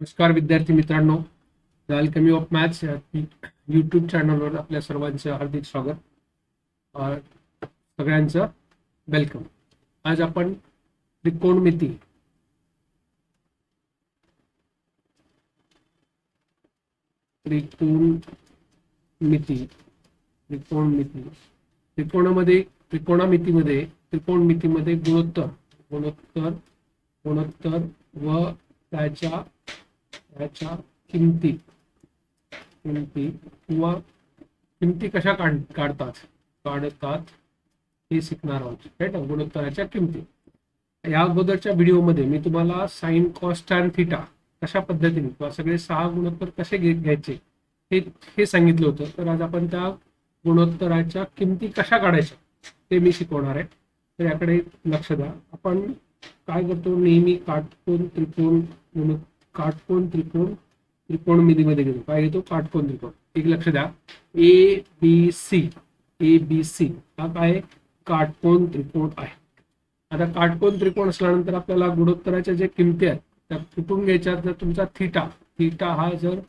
नमस्कार विद्यार्थी मित्रांनो, द अल्केमी ऑफ मॅथ्स या यूट्यूब चॅनलवर आपल्या सर्वांचं हार्दिक स्वागत. सगळ्यांचं वेलकम. आज आपण त्रिकोणमिती त्रिकोणमितीमध्ये गुणोत्तर व त्याच्या किमती किंवा किमती कशा काढतात हे शिकणार आहोत. राईट, गुणोत्तराच्या किमती. या अगोदरच्या व्हिडिओमध्ये मी तुम्हाला साइन, कॉस, टॅन, थीटा कशा पद्धतीने किंवा सगळे 6 गुणोत्तर कसे घ्यायचे हे सांगितलं होतं. तर आज आपण त्या गुणोत्तराच्या किमती कशा काढायच्या ते मी शिकवणार आहे. तर याकडे लक्ष द्या. आपण काय करतो, नेहमी काटकोन त्रिकोणमितीमध्ये घेतो. काय घेतो? काटकोन त्रिकोण. एक लक्ष द्या, ए बी सी हा काय काटकोन त्रिकोण आहे. आता काटकोन त्रिकोण असल्यानंतर आपल्याला गुणोत्तराच्या जे किमती आहेत त्या कुठून घ्यायच्या. जर तुमचा थीटा हा जर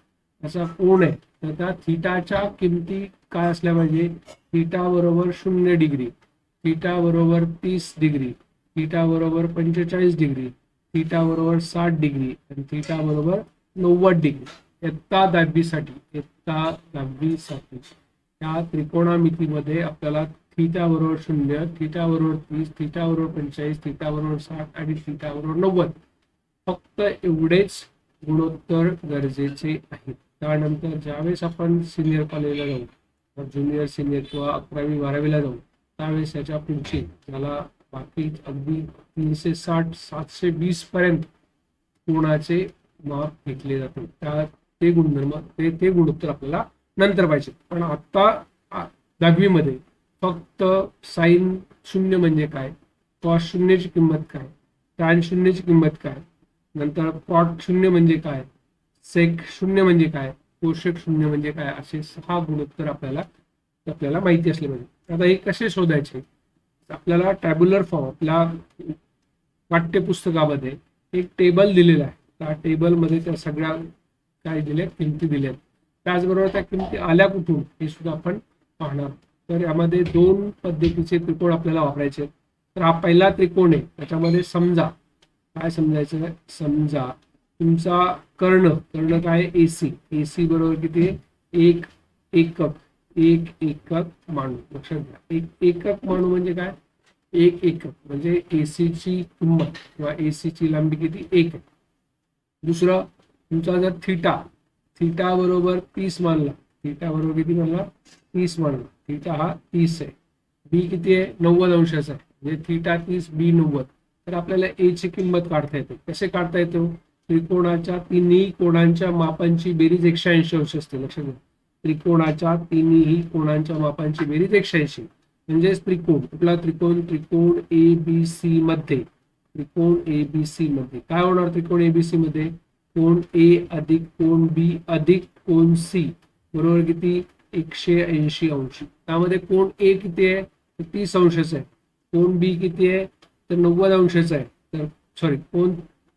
असा कोण आहे तर त्या थीटाच्या किमती काय असल्या पाहिजे. थीटा बरोबर 0 डिग्री, थीटा बरोबर 30 डिग्री, थीटा बरोबर 45 डिग्री, थीटा बरोबर 60 डिग्री आणि थीटा बरोबर 90 डिग्री. इयत्ता 10वी साठी या त्रिकोणमितीमध्ये आपल्याला थीटा बरोबर 0, थीटा बरोबर 30, थीटा बरोबर 45, थीटा बरोबर 60 आणि थीटा बरोबर 90 फक्त एवढेच गुणोत्तर गरजेचे आहेत. त्यानंतर ज्यावेळेस आपण सिनियर कॉलेजला जाऊ, ज्युनियर, सिनियर किंवा 11वी 12वीला जाऊ, त्यावेळेस याच्या पुढचे त्याला बाकी अगदी 360, 720 पर्यंत कोणाचे माप घेतले जाते. ते गुणधर्म ते गुणोत्तर आपल्याला नंतर पाहिजे. पण आता 10वी मध्ये फक्त साइन 0 म्हणजे काय, कॉस 0 ची किंमत काय, टॅन 0 ची किंमत काय, नंतर कॉट 0 म्हणजे काय, सेक 0 म्हणजे काय, कोशेक 0 म्हणजे काय, असे 6 गुणोत्तर आपल्याला माहिती असले पाहिजे. आता हे कसे शोधायचे. आपल्याला टॅब्युलर फॉर्म आपल्या पाठ्यपुस्तकामध्ये एक टेबल दिलेला आहे. त्या टेबलमध्ये त्या सगळ्या काय दिल्या, किमती दिल्या. त्याचबरोबर त्या किमती आल्या कुठून हे सुद्धा आपण पाहणार. तर यामध्ये 2 पद्धतीचे त्रिकोण आपल्याला वापरायचे. तर हा पहिला त्रिकोण आहे. त्याच्यामध्ये समजा काय समजायचं, समजा तुमचा कर्ण काय, एसी बरोबर किती, एक एकक मानू. लक्षात घ्या, एक एकक मानू म्हणजे काय, एक एकक म्हणजे एसी ची किंमत किंवा एसी ची लांबी किती, 1 आहे. दुसरं तुमचा जर थीटा बरोबर 30 मानला, थीटा बरोबर किती मानला, 30 मानला. थीटा हा 30 आहे. बी किती आहे, 90 अंशाचा आहे. म्हणजे थीटा 30, बी 90. तर आपल्याला ए ची किंमत काढता येते. कसे काढता येतो, त्रिकोणाच्या तिन्ही कोणांच्या मापांची बेरीज 180 अंश असते. लक्षात घ्या, त्रिकोणाच्या तिन्ही कोणांच्या मापांची बेरीज 180. म्हणजेच त्रिकोण कुठला, त्रिकोण एबीसी मध्ये काय होणार. त्रिकोण एबीसी मध्ये कोण ए अधिक कोण बी अधिक कोण सी बरोबर किती, 180 अंश. त्यामध्ये कोण ए किती आहे, 30 अंशाचा आहे. कोण बी किती आहे, तर 90 अंशाचा आहे. तर सॉरी, कोण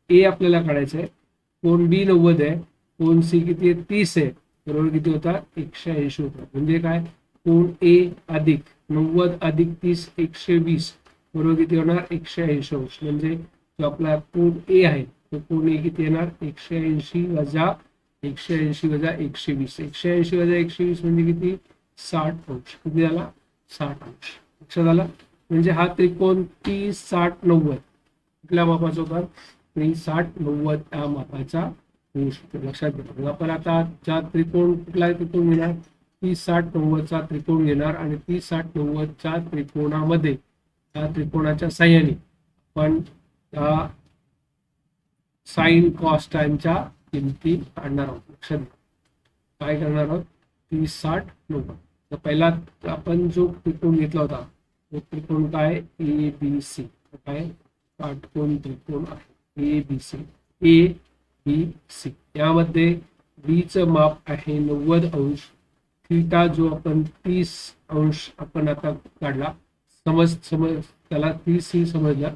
ए आपल्याला काढायचं आहे, कोण बी 90 आहे, कोण सी किती आहे, 30 आहे. बरोबर किती होता, 180 होता. म्हणजे काय, कोण ए अधिक 90 अधिक 30 120 बरोबर किती होणार, 180 अंश. म्हणजे जो आपला कोण ए आहे तो कोण ए किती येणार, 180 वजा 120. 180 वजा 120 म्हणजे किती, 60 अंश. किती झाला, 60 अंश. लक्षात आला. म्हणजे हा त्रिकोण 30, 60, 90 कुठल्या मापाचा होता, 30, 60, 90 त्या मापाचा होऊ शकतो. लक्षात घ्या. आपण आता ज्या कुठला त्रिकोण घेणार, 30, 60, 90 चा त्रिकोण घेणार आणि 30, 60, 90 च्या त्रिकोणामध्ये त्या त्रिकोणाच्या साह्याने आपण त्या साइन, कॉस, टॅनच्या किमती काढणार आहोत. लक्षात घ्या, काय करणार आहोत, 30, 60, 90. तर पहिला आपण जो त्रिकोण घेतला होता तो त्रिकोण काय, ए बी सी. काय काटकोन त्रिकोण आहे, ए बी सी. यामध्ये बी चं माप आहे 90 अंश. थीटा जो आपण 30 अंश आपण आता काढला, समज त्याला 30 ही समजला.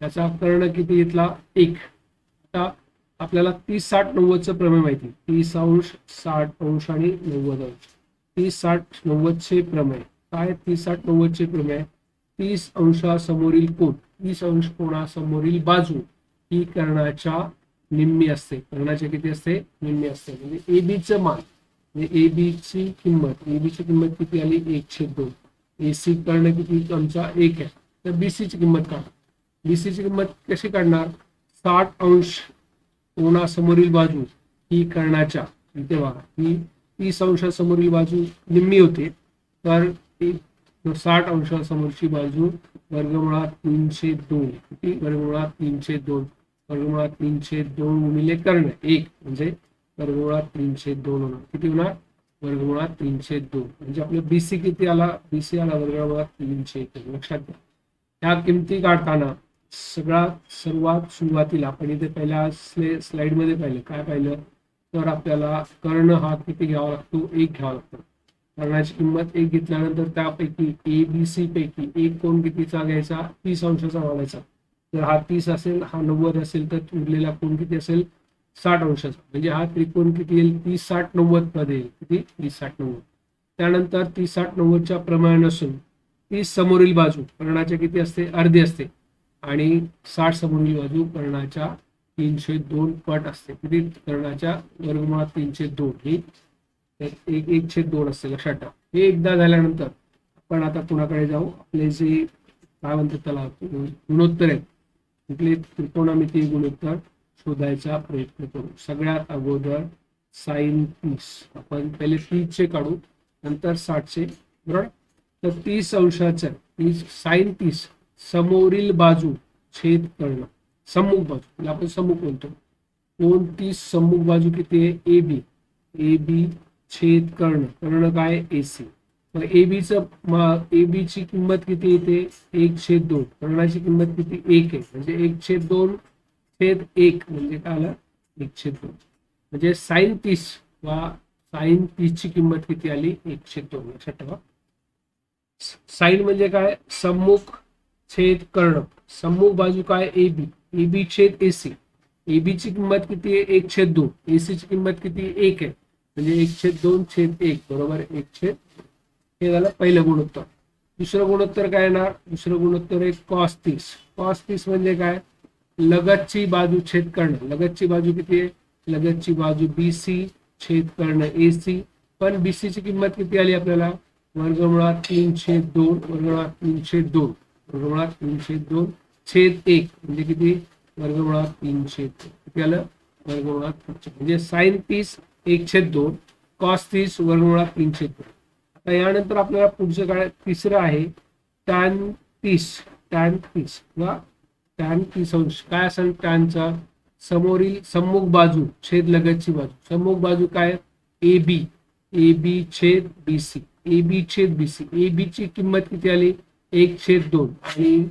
त्याचा कर्ण किती घेतला, 1. आता आपल्याला 30 60 90चं प्रमेय माहिती, 30 अंश 60 अंश आणि 90 अंश. 30 60 90चे प्रमेय काय? 30 60 90चे प्रमेय 30 अंशासमोरील कोन, 30 अंश कोणासमोरील बाजू ही कर्णाच्या निम्मी असते. कर्णाच्या किती असते? निम्मी असते. म्हणजे एबीचं मान, म्हणजे एबीची किंमत किती आली? 1/2. एसी कर्ण किती आमचा 1 आहे. तर बीसीची किंमत काढा. बीसीची किंमत कशी काढणार? 60 अंश कोणासमोरील बाजू ही कर्णाच्या, इथे बघा ही 30 अंशासमोरील बाजू निम्मी होते, तर 60 अंशासमोरची बाजू वर्गमुळात 302. किती? वर्गमुळात 302. वर्गमुळात 302 गुणिले कर्ण 1 म्हणजे वर्गमुळात 302 होणार. किती होणार? वर्गमुळात 302. म्हणजे आपलं बीसी किती आला? बीसी आला वर्गमुळात 302. लक्षात घ्या. ह्या किमती काढताना सर्वात सुरुवातीला आपण इथे पहिल्या स्लाइड मध्ये पाहिलं, काय पाहिलं? तर आपल्याला कर्ण हा किती घ्यावा लागतो? 1 घ्यावा लागतो. कर्णाची किंमत 1 घेतल्यानंतर त्यापैकी एबीसी पैकी एक कोण कितीचा घ्यायचा? 30 अंशाचा घालायचा. जर हा 30 असेल, हा 90 असेल, तर उरलेला कोण किती असेल? 60 अंशाचा. म्हणजे हा त्रिकोण किती येईल? 30 60 90 मध्ये येईल. किती? 30 60 90. त्यानंतर 30 60 90च्या प्रमाण नसून 30 समोरील बाजू कर्णाच्या किती असते? अर्धी असते. आणि 60 समोरील बाजू कर्णाच्या 302 पट असते. किती? कर्णाच्या वर्गमुळात 302 ही 1/2 असते. लक्षात ठेवा. हे एकदा झाल्यानंतर आपण आता कुणाकडे जाऊ? आपले जे काय म्हणतात त्याला गुणोत्तर आहेत, तिथले त्रिकोणमितीय गुणोत्तर शोधायचा प्रयत्न करू. सगळ्यात अगोदर साइन 30 आपण पहिले 30चे काढू, नंतर 60चे. बरोबर. तर 30 अंशाचं साइन 30 समोरील बाजू छेद कर्ण, सम्मुख बाजू, त्याला आपण सम्मुख म्हणतो. कोण 30 सम्मुख बाजू किती आहे? एबी. एबी छेद कर्ण, कर्ण काय? एसी. मग एबीची किंमत किती येते? 1/2. कर्णाची किंमत किती? 1 आहे. म्हणजे 1/2/1 म्हणजे काय आलं? 1/2. म्हणजे साइन 30 वा साइन 30 ची किंमत किती आली? 1/2. लक्षात ठेवा. साइन म्हणजे काय? सम्मुख छेद कर्ण. सम्मुख बाजू काय? एबी. एबी छेद एसी. एबीची किंमत किती आहे? 1/2. एसी ची किंमत किती? 1 आहे. म्हणजे 1/2/1 बरोबर 1/2. हे झालं पहिलं गुणोत्तर. दुसरं गुणोत्तर काय येणार? दुसरं गुणोत्तर आहे cos 30. cos 30 म्हणजे काय? लगतची बाजू छेद कर्ण. लगतची बाजू किती आहे? लगतची बाजू बीसी छेद कर्ण एसी. पण बीसी ची किंमत किती आली आपल्याला? वर्गमुळात 3/2. वर्गमुळात 3/2. वर्गमुळात 3/2 छेद 1 म्हणजे किती? वर्गमुळात 3/2. किती आलं? वर्गमुळात 3/2. म्हणजे साइन 30 1/2, cos 30 वर्गमुळात 3/2. आता यानंतर आपल्याला पुढचं काय? तिसरं आहे tan 30. tan 30 वा tan 30 अंश. काय असेल टॅनचा? समोरील सम्मुख बाजू छेद लगतची बाजू. सम्मुख बाजू काय? एबी. एबी छेद बीसी. एबी छेद बीसी. एबी ची किंमत किती आली? 1/2 आणि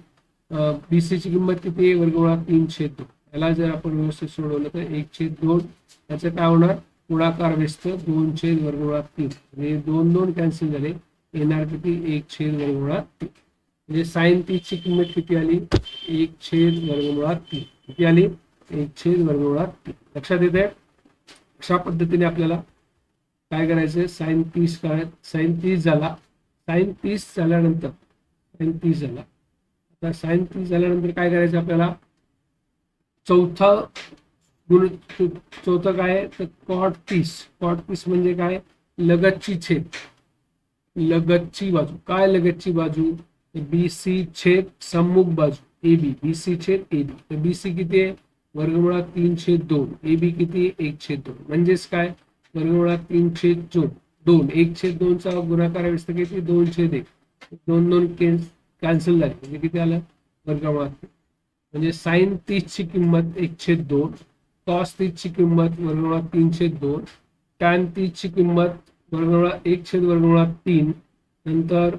बीसी ची किंमत किती आहे? वर्गमुळात 3/2. याला जर आपण व्यवस्थित सोडवलं तर 1/2 त्याचं काय होणार? गुणाकार व्यस्त 2/3. हे 2 कॅन्सल झाले. येणार किती? 1/3. म्हणजे साइन 30 ची किंमत किती आली? 1/3. किती आली? 1/3. लक्षात येते? अशा पद्धतीने आपल्याला काय करायचं? साइन 30 काय? साइन 30 झाला. साइन 30 झाल्यानंतर साइन 30 झाला. आता साइन 30 झाल्यानंतर काय करायचं आपल्याला? चौथं काय आहे? तर cot 30. cot 30 म्हणजे काय? लगतची छेद. लगतची बाजू. काय लगतची बाजू? बीसी छेद सम्मुख बाजू एबी. बीसी छेद एबी. तर बीसी किती आहे? वर्गमुळात 3/2. एबी किती? 1/2. म्हणजेच काय? वर्गमुळात 3/2. 1/2 चा गुणाकार व्यस्त किती? 2/1. 2 कॅन्सल झाले. म्हणजे किती आलं? वर्गमुळात. म्हणजे साइन 30 ची किंमत 1/2. cos 30 ची किंमत वर्गमुळात 3/2. tan 30 ची किंमत वर्गमुळात 1/3. नंतर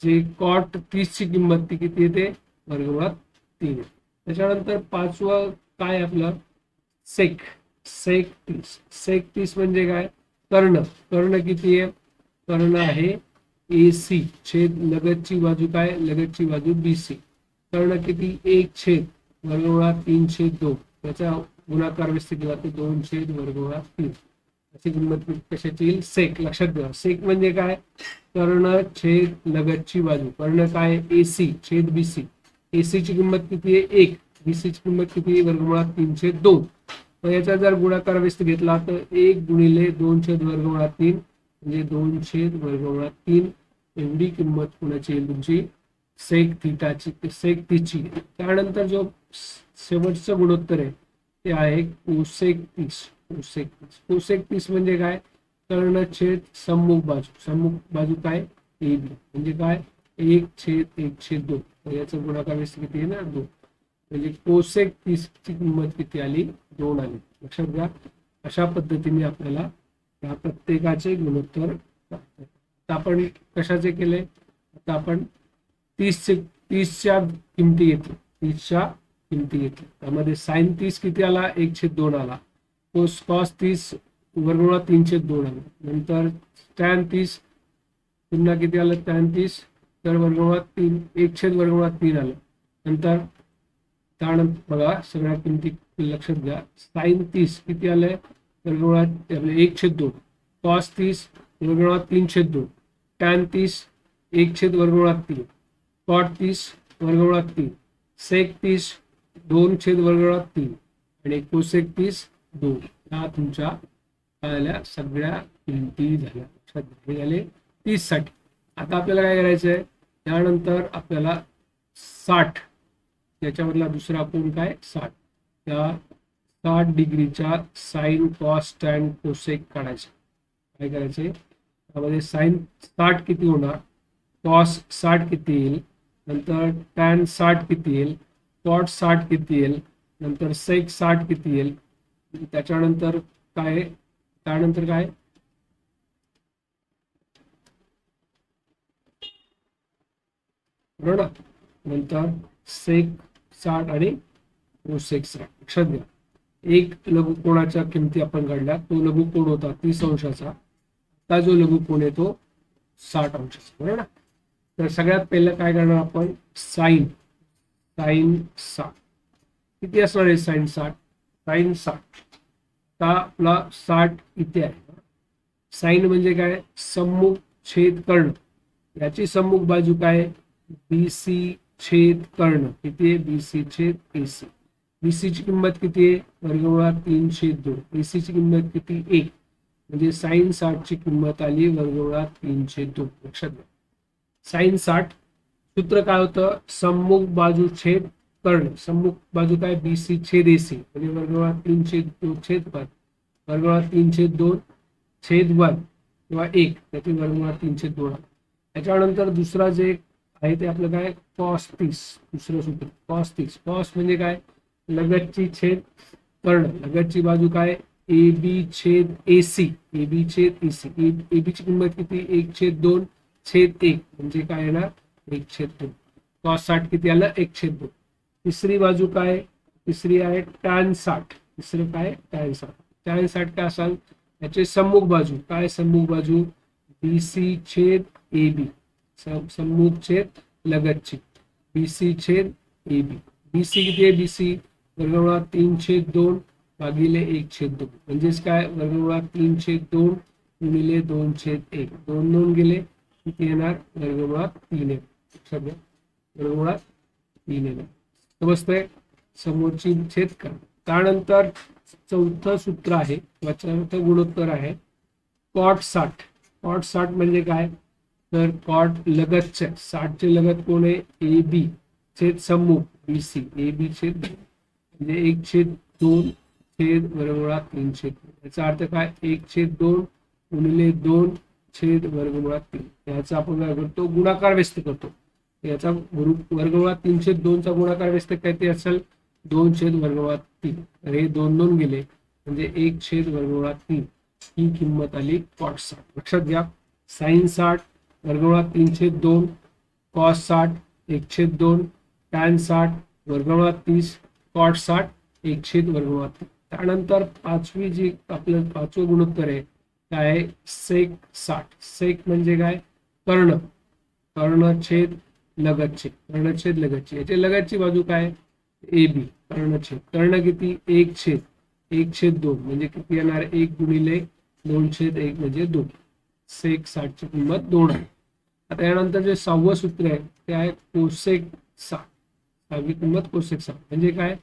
जे cot 30 ची किंमत ती किती येते? वर्गमुळात 3. त्याच्यानंतर पाचवं काय आपलं? सेक 30. सेक 30 म्हणजे काय? कर्ण. कर्ण किती आहे? कर्ण आहे एसी छेद लगतची बाजू काय? लगतची बाजू बीसी. कर्ण किती? 1/वर्गमुळात 3/2. त्याचा गुणाकार व्यस्त केला तर 2/√3 अशी किंमत कशाची येईल? सेक. लक्षात घ्या, सेक म्हणजे काय? कर्ण छेद लगतची बाजू. कर्ण काय? AC छेद BC. AC ची किंमत किती आहे? 1. BC ची किंमत किती? √3/2. तर याचा जर गुणाकार व्यस्त घेतला तर 1 गुणिले 2/√3 म्हणजे 2/√3 एवढी किंमत कोणाची येईल? तुमची सेक थिटाची, सेक तीची. त्यानंतर जो शेवटचं गुणोत्तर आहे ते आहे कोसेक 30. कोसेक 30 म्हणजे काय? कर्ण छेद सम्मुख बाजू. सम्मुख बाजू काय? AB म्हणजे काय? 1/1/2. तर याचा गुणाकार व्यस्त किती आहे ना? 2. म्हणजे कोसेक 30 ची किंमत किती आली? 2 आली. लक्षात घ्या, अशा पद्धतीने आपल्याला या प्रत्येकाचे गुणोत्तर. आता आपण कशाचे केले? आता आपण 30च्या किमती घेतली. 30च्या किमती घेतली. त्यामध्ये साइन 30 किती आला? 1/2 आला. कॉस 30 √3/2 आला. नंतर टॅन 30 पुन्हा किती आलं? टॅन 30 तर √3 1/√3 आलं. नंतर त्यानंतर बघा सगळ्या किमती लक्षात घ्या. साइन 30 किती आलंय? √1/2. कॉस 30 √3/2. टॅन 30 1/√3. कॉट 30 √3. सेक 30 2/√3 आणि कोसेक 30 2. ह्या तुमच्या आल्या सगळ्या किमती झाल्या. लक्षात झाले 30 साठी. आता आपल्याला काय करायचं आहे? त्यानंतर आपल्याला 60 याच्यामधला दुसरा कोन काय? 60. त्या 60 डिग्रीच्या साइन कॉस टॅन कोसेक काढायचे. काय करायचे? त्यामध्ये साइन 60 किती होणार? कॉस 60 किती येईल? नंतर टॅन 60 किती येईल? कॉट 60 किती येईल? नंतर सेक 60 किती येईल? त्याच्यानंतर काय? त्यानंतर काय? बरोबर. नंतर सेक 60 आणि कोसेक 60. लक्षात घ्या, एक लघुकोणाच्या किमती आपण काढल्या. तो लघुकोण होता 30 अंशाचा. आता जो लघुकोण आहे तो 60 अंशाचा. बरोबर ना? तर सगळ्यात पहिलं काय करणार आपण? साइन 60 किती असणार आहे? साइन 60. साइन 60 आता आपला 60 इथे आहे. साइन म्हणजे काय? सम्मुख छेद कर्ण. याची सम्मुख बाजू काय? BC छेद कर्ण. किती आहे? BC छेद AC. BC ची किंमत किती आहे? √3/2. AC ची किंमत किती? 1. म्हणजे साइन 60 ची किंमत आली √3/2. लक्षात घ्या. साइन 60 सूत्र काय होतं? सम्मुख बाजू छेद कर्ण. सम्मुख बाजू काय? BC छेद AC म्हणजे √3/2 छेद 1. √3/2 छेद 1 किंवा 1 त्याचे √3/2. त्याच्यानंतर दुसरा जे आहे ते आपलं काय? कॉस 30. दुसरं सूत्र कॉस 30. कॉस म्हणजे काय? लगतची छेद कर्ण. लगतची बाजू काय? AB छेद AC. AB छेद AC. AB ची किंमत किती? 1/2 छेद 1 म्हणजे काय येणार? 1/2. कॉस 60 किती आलं? 1/2. तिसरी बाजू काय? तिसरी आहे टॅन 60. तिसरं काय? टॅन 60. टॅन 60 काय असाल? याचे सम्मुख बाजू काय? सम्मुख बाजू BC छेद AB. सम्मुख छेद लगतची BC छेद AB. BC किती आहे? BC √3/2 भागिले 1/2 म्हणजेच काय? √3/2 गुणिले 2/1. 2 गेले किती येणार? √3 येणार. √3 येणार. समजतंय? समोरची छेद करा. त्यानंतर चौथं सूत्र आहे किंवा चौथं गुणोत्तर आहे कॉट 60. कॉट 60 म्हणजे काय? तर कॉट लगतचे 60 चे लगत कोण आहे? AB छेद सम्मुख BC. AB छेद म्हणजे 1/2 छेद √3/2. याचा अर्थ काय? 1/2 गुणिले 2 छेद √3. याचा आपण काय करतो? गुणाकार व्यस्त करतो. याचा √3/2 चा गुणाकार व्यस्त काय ते असेल? 2/√3. तर हे 2 गेले म्हणजे 1/√3. ही किंमत आली कॉट 60. लक्षात घ्या, साइन 60 √3/2, कॉस 60 1/2, टॅन 60 √30, कॉट 60 1/√3. त्यानंतर पाचवी जी आपलं पाचवं गुणोत्तर आहे काय आहे? सेक 60. सेक म्हणजे काय? कर्ण. कर्णछेद लगतचे. कर्णछेद लगतचे. याची लगतची बाजू काय? AB. कर्णछेद. कर्ण किती? 1/. 1/2 म्हणजे किती येणार 1 गुणिले 2/1 म्हणजे 2. सेक 60 ची किंमत 2 आहे. आता यानंतर जे 6वं सूत्र आहे ते आहे कोसेक 60. 6वी किंमत कोसेक 60 म्हणजे काय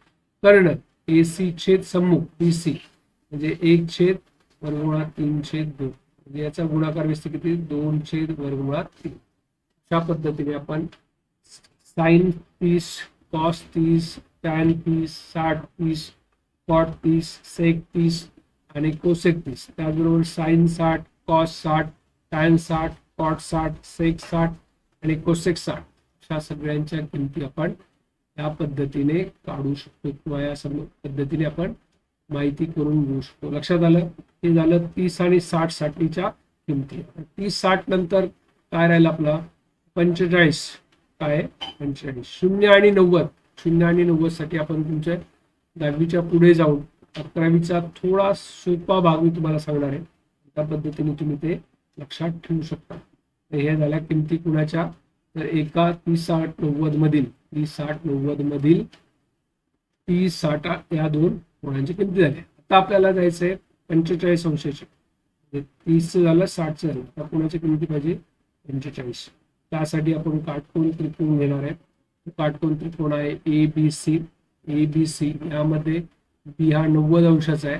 कर्ण AC छेद सम्मुख BC म्हणजे 1/√3/2 म्हणजे याचा गुणाकार व्यस्त किती 2/√3. अशा पद्धतीने आपण साइन 30 कॉस 30 टॅन 30 60 30 कॉट 30 सेक 30 आणि कोसेक 30 त्याचबरोबर साइन 60 कॉस 60 टॅन 60 कॉट 60 सेक 60 आणि कोसेक 60 अशा सगळ्यांच्या किमती आपण या पद्धतीने काढू शकतो किंवा या पद्धतीने आपण माहिती करून घेऊ शकतो. लक्षात आलं. हे झालं 30 आणि 60 साठीच्या किमती. 30-60 नंतर काय राहिलं आपला 45 काय 45 0 आणि 90 साठी आपण तुमच्या 10वीच्या पुढे जाऊन 11वीचा थोडा सोपा भाग मी तुम्हाला सांगणार आहे. त्या पद्धतीने तुम्ही ते लक्षात ठेवू शकता. तर हे झाल्या किमती कुणाच्या तर एका 30-60-90 मधील 30-60-90 मधील 30-60 या दोन कोणांची किमती झाल्या. आता आपल्याला जायचंय 45 अंशाचे 30 झालं 60 झालं. आता कोणाची किमती पाहिजे 45. त्यासाठी आपण काटकोन त्रिकोण घेणार आहे. काटकोन त्रिकोण आहे ABC यामध्ये बी हा 90 अंशाचा आहे.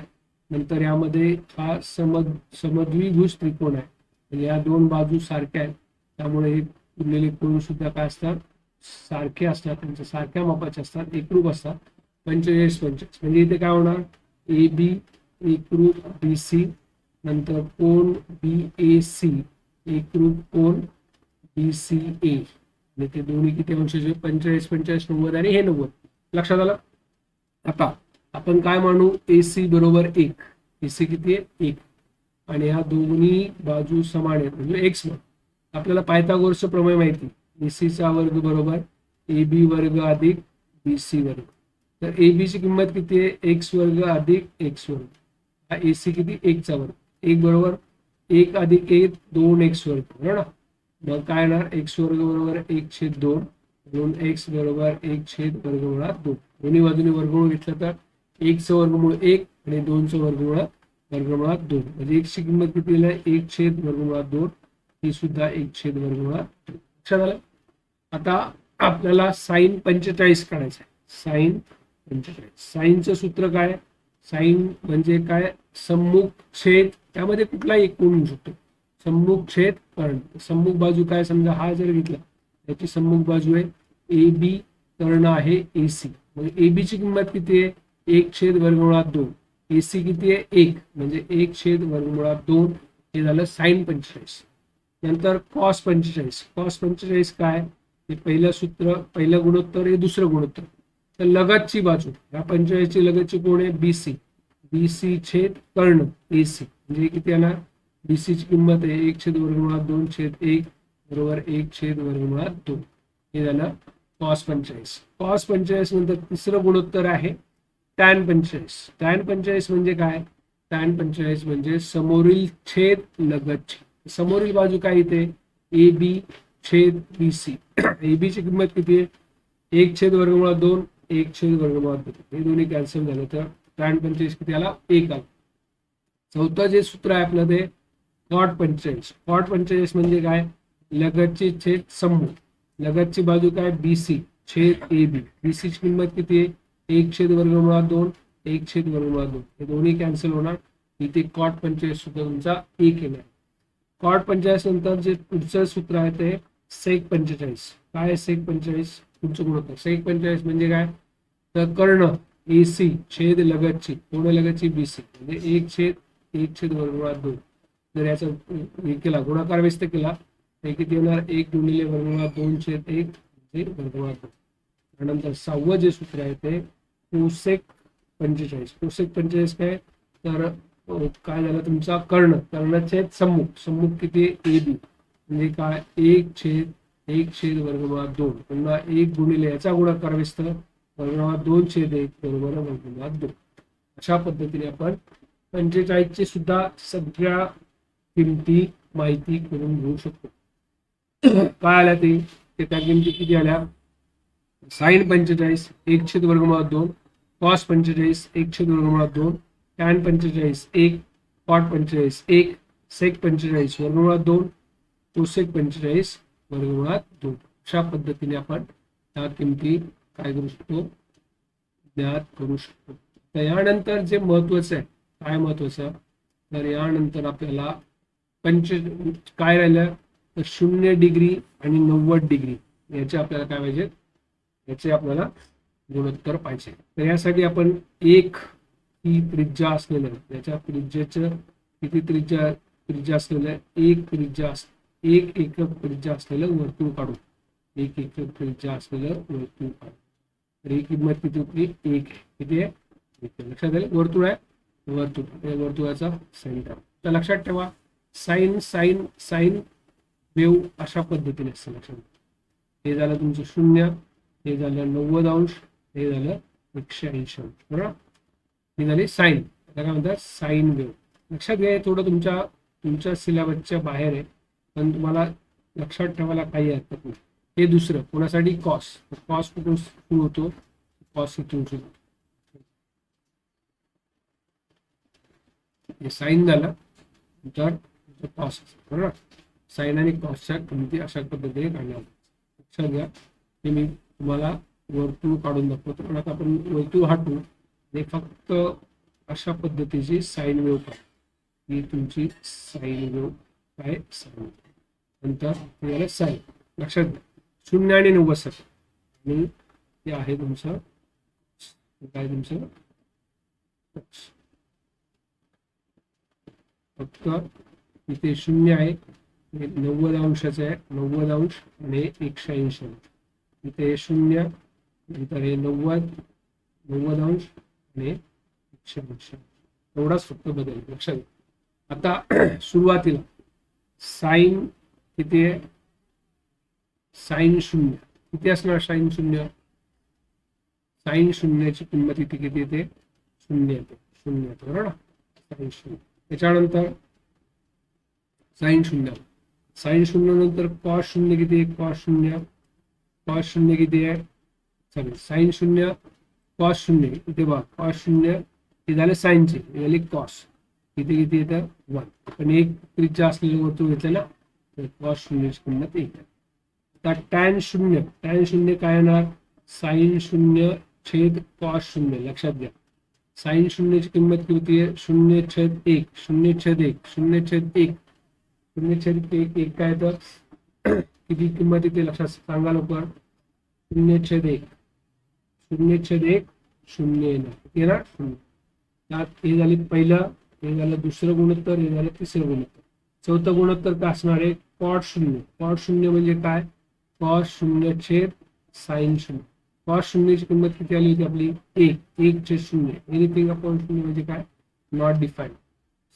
नंतर यामध्ये हा समद्विभुज त्रिकोण आहे. या दोन बाजू सारख्या आहेत त्यामुळे हे उरलेले कोण सुद्धा काय असतात सारखे असतात. त्यांच्या सारख्या मापाचे असतात एकरूप असतात. 45 म्हणजे इथे काय होणार AB एकरूप BC नंतर कोण BAC एकरूप कोण BCA आणि ते दोन्ही किती अंशाचे 45 90 आणि हे 90. लक्षात आलं. आता आपण काय मानू AC बरोबर 1. AC किती आहे 1 आणि ह्या दोन्ही बाजू समान आहेत म्हणजे x वर. आपल्याला पायथागोरसचं प्रमेय माहिती AC चा वर्ग बरोबर AB वर्ग अधिक BC वर्ग. तर AB ची किंमत किती आहे x वर्ग अधिक x वर्ग. हा AC किती 1 चा वर्ग. 1 बरोबर 1 अधिक 1 2x वर्ग बरोबर ना. मग काय येणार x वर्ग बरोबर 1/2 म्हणून x बरोबर 1/√2. दोन्ही बाजूने वर्गमूळ घेतलं तर 1 चं वर्गमूळ 1 आणि 2 चं वर्गमूळ 2 म्हणजे x ची किंमत किती आहे 1/√2. ही सुद्धा 1/√2. लक्षात आलं. आता आपल्याला साइन 45 काढायचं आहे. साइन 45 साइनचं सूत्र काय साइन म्हणजे काय सम्मुख छेद त्यामध्ये कुठलाही एक कोण होऊ शकतो. सम्मुख छेद कर्ण. सम्मुख बाजू काय समजा हा जर घेतला याची सम्मुख बाजू आहे AB कर्ण आहे AC म्हणजे AB ची किंमत किती आहे 1/√2. AC किती आहे 1 म्हणजे 1/√2. हे झालं साइन 45. नंतर कॉस 45 काय हे पहिलं सूत्र पहिलं गुणोत्तर हे दुसरं गुणोत्तर. तर लगतची बाजू या 45 ची लगतची कोण आहे BC छेद कर्ण AC म्हणजे किती येणार BC ची किंमत आहे 1/√2/1 बरोबर 1/√2. हे झालं कॉस 45. कॉस 45 नंतर तिसरं गुणोत्तर आहे टॅन 45 म्हणजे काय टॅन 45 म्हणजे समोरील छेद लगतची. समोरील बाजू काय इथे AB छेद BC. AB ची किंमत किती आहे 1/√2 1/√2. हे दोन्ही कॅन्सल झाले तर टॅन 45 किती आला 1 आला. चौथं जे सूत्र आहे आपलं ते कॉट 45 म्हणजे काय लगतची छेद सम्मुख. लगतची बाजू काय BC छेद AB. BC ची किंमत किती आहे 1/√2 1/√2. हे दोन्ही कॅन्सल होणार. इथे कॉट 45 सुद्धा तुमचा 1 येणार. कॉट 45 नंतर जे पुढचं सूत्र आहे ते सेक 45. काय सेक 45 पुढचं गुणोत्तर सेक 45 म्हणजे काय तर कर्ण AC छेद लगतची कोण लगतची BC म्हणजे 1/1/√2. जर याचा हे केला गुणाकार व्यस्त केला तर किती येणार 1 गुणिले √2/1 म्हणजे √2. त्यानंतर 6वं जे सूत्र आहे ते कोसेक 45 काय तर काय झालं तुमचा कर्णछेद सम्मुख किती AB म्हणजे काय 1/1/√2. पुन्हा 1 गुणिले याचा गुणाकार व्यस्त √2/1 बरोबर √2. अशा पद्धतीने आपण 45 ची सुद्धा सगळ्या किमती माहिती करून घेऊ शकतो. काय आल्या ते त्या किमती किती आल्या साइन 45 1/√2 कॉस 45 1/√2 टॅन 45 1, कॉट 45 1, सेक 45 वर्गमुळात 2, कोसेक 45 वर्गमुळात 2. अशा पद्धतीने आपण त्या किमती काय करू शकतो, ज्ञात करू शकतो. तर यानंतर जे महत्वाचं आहे, काय महत्वाचं, तर यानंतर आपल्याला काय राहिलं, तर 0 डिग्री आणि 90 डिग्री याचे आपल्याला काय पाहिजे, याचे आपल्याला गुणोत्तर पाहिजे. तर यासाठी आपण एक ही त्रिज्या असलेलं, याच्या त्रिज्याचं किती त्रिज्या असलेलं एक एकक त्रिज्या असलेलं वर्तुळ काढू. एक एकक त्रिज्या असलेलं वर्तुळ काढू. तर ही किंमत किती होती, एक. किती आहे, लक्षात आलं. वर्तुळ आहे, वर्तुळाचा सेंटर. तर लक्षात ठेवा, साईन वेव्ह अशा पद्धतीने असतं. लक्षात, हे झालं तुमचं 0, हे झालं 90 अंश, हे झालं 180 अंश. बरोबर, ही झाली साईन. काय म्हणतात, साईन वेव्ह. लक्षात घ्या, थोडं तुमच्या सिलेबसच्या बाहेर आहे, पण तुम्हाला लक्षात ठेवायला काही हरकत नाही. हे दुसरं कोणासाठी, कॉस. कॉस कुठून सुरू होतो, कॉस इथून सुरू होतो. हे साईन झालं, तर कॉस. बरोबर, साईन आणि कॉसच्या किमती अशा पद्धतीने काढल्या. लक्षात घ्या, हे मी तुम्हाला वर्तुळ काढून दाखवतो. पण आता आपण वर्तुळ हटवू, हे फक्त अशा पद्धतीची साईन वेव्ह काढ. ही तुमची साईन वेव्ह काय, साईन. नंतर हे साईन. लक्षात घ्या, 0 आणि 90 आणि हे आहे तुमचं काय, तुमचं फक्त इथे 0 आहे, 90 अंशाचं आहे, 90 अंश आणि 180 अंश. इथे 0, नंतर हे 90 अंश आणि 180. एवढाच फक्त बदल. लक्षात घ्या. आता सुरुवातीला साईन किती आहे, साईन 0 किती असणार, साईन 0, साईन 0ची किंमत इथे किती येते, 0 येते. 0 येते. बरोबर, साईन 0. त्याच्यानंतर साईन 0 नंतर कॉस 0 किती आहे, कॉस 0 किती आहे, सॉरी साईन 0 कॉस 0 इथे बघा, कॉस 0 हे झाले साईनचे, हे झाले कॉस. इथे किती येतं, 1. पण एक त्रिज्या असलेलं वर्तुळ घेतलं ना, तर कॉस 0ची किंमत 1 आहे. आता टॅन 0 काय येणार, साईन 0 छेद कॉस 0. लक्षात घ्या, साईन 0ची किंमत किती आहे, 0/1, 0/1, 0/1, 0/1 काय तर किती किंमत येते, लक्षात सांगा लवकर, 0/1, 0/1 0 येणार, 0. त्यात हे झाले पहिलं, हे झालं दुसरं गुणोत्तर, हे झालं तिसरं गुणोत्तर. चौथं गुणोत्तर काय असणार आहे, कॉट 0. कॉट 0 म्हणजे काय, कॉस 0 छेद साईन 0. कॉस 0ची किंमत किती आली होती आपली, 1/0. एनिथिंग अपॉन 0 म्हणजे काय, नॉट डिफाईन,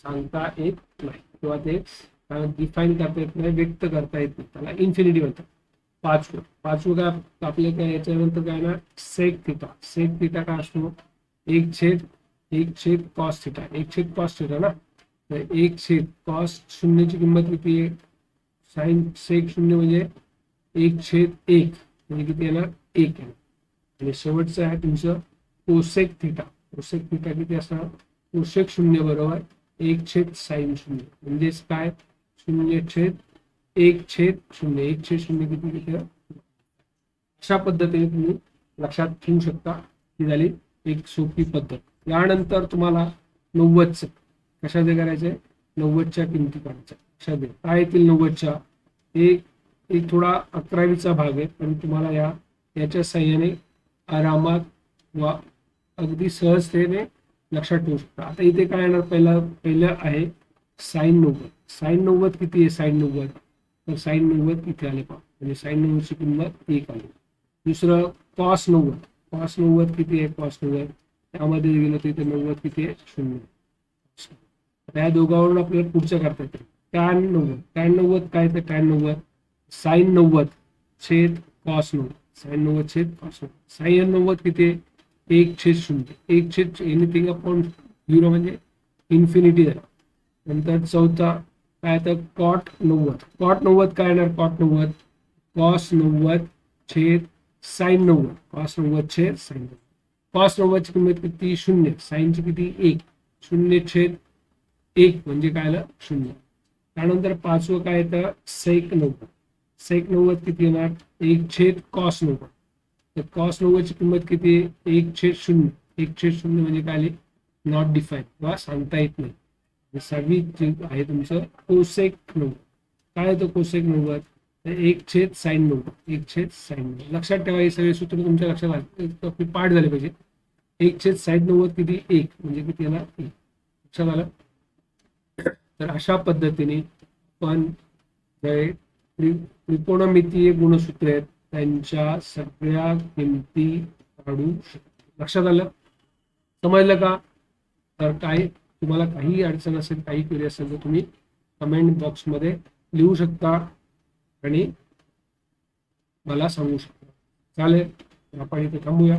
सांगता येत नाही, किंवा ते डिफाईन करता येत नाही, व्यक्त करता येत नाही, त्याला इन्फिनिटी म्हणतात. पाचवं काय आपले काय, याच्यानंतर काय ना, सेक थिटा काय असतो, 1/1 कॉस थिटा, 1/1 कॉस थिटा ना. तर 1/1 कॉस 0ची किंमत किती आहे, साईन सेक 0 म्हणजे 1/1 म्हणजे किती येणार, 1 येणार. आणि शेवटचं आहे तुमचं कोसेक थिटा. कोसेक थिटा किती असणार, कोसेक 0 बरोबर 1/sin 0 म्हणजेच काय, 0/1/0. 1/0 किती. अशा पद्धतीने तुम्ही लक्षात ठेवू शकता. ही झाली एक सोपी पद्धत. यानंतर तुम्हाला 90चं कशाचे करायचे, 90च्या किमती काढायच्या. लक्षात घ्या काय येतील 90च्या, एक थोडा 11वीचा भाग आहे, पण तुम्हाला याच्या साह्याने आरामात व अगदी सहजतेने लक्षात ठेवू शकता. आता इथे काय येणार, पहिलं आहे साईन 90. साईन 90 किती आहे, साईन 90, तर साईन 90 इथे आले पहा, म्हणजे साईन 90ची किंमत 1 आली. दुसरं कॉस 90. कॉस 90 किती आहे, कॉस 90 त्यामध्ये गेलं तर इथे 90 किती आहे, 0. या दोघांवरून आपल्याला पुढच्या करता येते. टॅन 90 काय, तर टॅन 90 साईन 90 छेद कॉस 90, साईन 90 छेद कॉस 90. साईन 90 किती आहे, 1/0, 1 एनिथिंग अपॉन 0 म्हणजे इन्फिनिटी झाला. नंतर चौथा काय, तर कॉट 90 काय येणार, कॉट 90 कॉस 90 छेद साईन 90, कॉस 90 छेद साईन 90. कॉस 90 ची किंमत किती, 0, साईनची किती 1, 0/1 म्हणजे काय आलं 0. त्यानंतर 5वं काय येतं सेक 90. सेक 90 किती येणार 1/cos 90. तर cos 90 ची किंमत किती आहे 1/0. 1/0 म्हणजे काय आली नॉट डिफाईन किंवा सांगता येत नाही. 6वी जे आहे तुमचं कोसेक 90. काय होतं कोसेक 90 1/sin 90. 1/sin 90 लक्षात ठेवा. हे सगळे सूत्र तुमच्या लक्षात आले पाठ झाले पाहिजे. 1/sin 90 किती 1 म्हणजे किती येणार 1. लक्षात आलं. तर अशा पद्धतीने आपण त्रिकोणमितीय गुणसूत्र आहेत त्यांच्या सगळ्या किमती काढू शकतो. लक्षात आलं समजलं का. तर काय तुम्हाला काही अडचण असेल काही क्वेरी असेल तर तुम्ही कमेंट बॉक्समध्ये लिहू शकता आणि मला सांगू शकता. चालेल आपण इथे थांबूया.